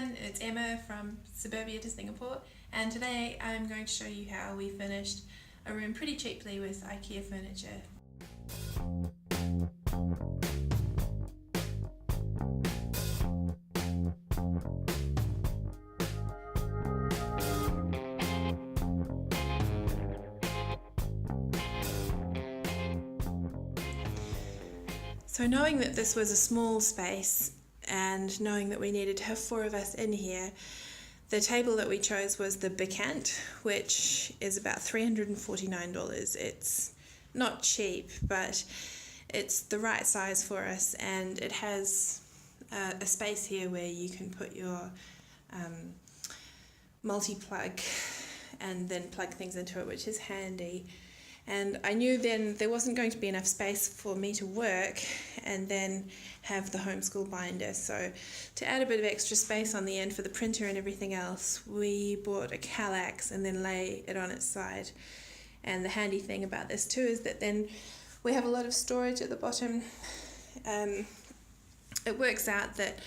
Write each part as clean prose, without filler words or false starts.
everyone, it's Emma from suburbia to Singapore, and today I'm going to show you how we finished a room pretty cheaply with IKEA furniture. So knowing that this was a small space and knowing that we needed to have 4 of us in here, the table that we chose was the BEKANT, which is about $349. It's not cheap, but it's the right size for us, and it has a space here where you can put your multi-plug and then plug things into it, which is handy. And I knew then there wasn't going to be enough space for me to work and then have the homeschool binder. So to add a bit of extra space on the end for the printer and everything else, we bought a KALLAX and then lay it on its side. And the handy thing about this too is that then we have a lot of storage at the bottom. It works out that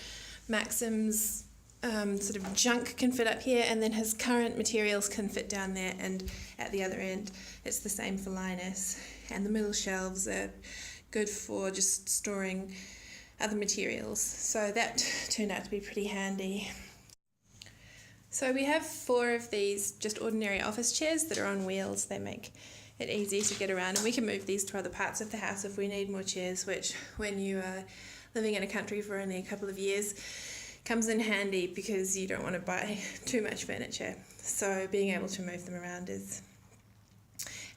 Maxim's sort of junk can fit up here, and then his current materials can fit down there, and at the other end it's the same for Linus, and the middle shelves are good for just storing other materials, so that turned out to be pretty handy. So we have 4 of these just ordinary office chairs that are on wheels. They make it easy to get around, and we can move these to other parts of the house if we need more chairs, which when you are living in a country for only a couple of years comes in handy because you don't want to buy too much furniture. So being able to move them around is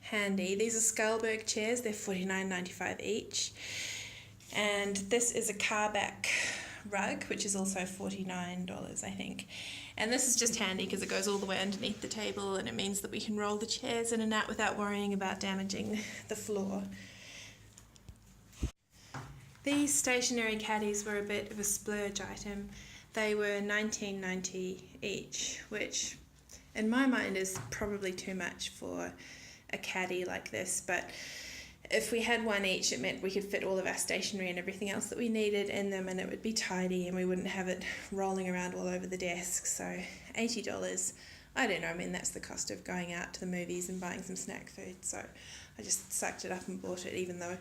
handy. These are SKALBERG chairs, they're $49.95 each. And this is a KARBAK rug, which is also $49, I think. And this is just handy because it goes all the way underneath the table, and it means that we can roll the chairs in and out without worrying about damaging the floor. These stationary caddies were a bit of a splurge item. They were $19.90 each, which in my mind is probably too much for a caddy like this, but if we had one each, it meant we could fit all of our stationery and everything else that we needed in them, and it would be tidy and we wouldn't have it rolling around all over the desk. So $80, I don't know, I mean that's the cost of going out to the movies and buying some snack food, so I just sucked it up and bought it, even though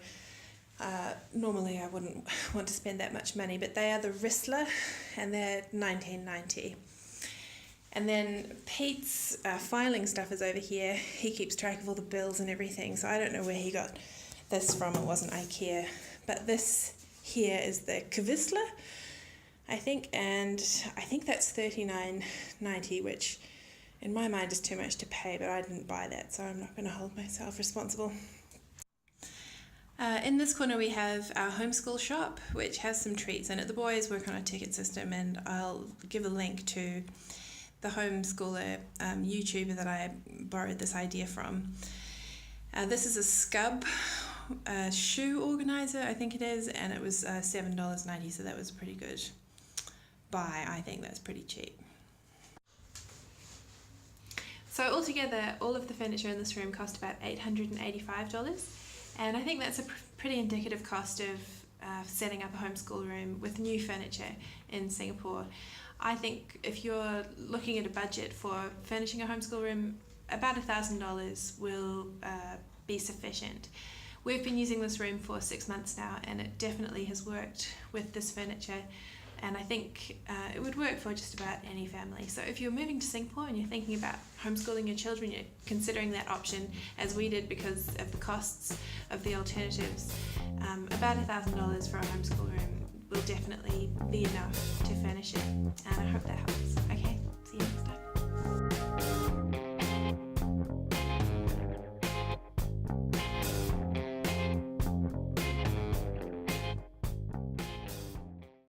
normally I wouldn't want to spend that much money. But they are the RISSLA and they're $19.90. And then Pete's filing stuff is over here. He keeps track of all the bills and everything, so I don't know where he got this from. It wasn't IKEA. But this here is the KVISSLE, I think, and I think that's $39.90, which in my mind is too much to pay, but I didn't buy that, so I'm not going to hold myself responsible. In this corner we have our homeschool shop, which has some treats in it. The boys work on a ticket system, and I'll give a link to the homeschooler YouTuber that I borrowed this idea from. This is a SKUBB shoe organiser, I think it is, and it was $7.90, so that was a pretty good buy. I think that's pretty cheap. So altogether, all of the furniture in this room cost about $885. And I think that's a pretty indicative cost of setting up a homeschool room with new furniture in Singapore. I think if you're looking at a budget for furnishing a homeschool room, about $1,000 will be sufficient. We've been using this room for 6 months now, and it definitely has worked with this furniture, and I think it would work for just about any family. So if you're moving to Singapore and you're thinking about homeschooling your children, you're considering that option, as we did because of the costs of the alternatives, about $1,000 for a homeschool room will definitely be enough to furnish it, and I hope that helps. Okay, see you next time.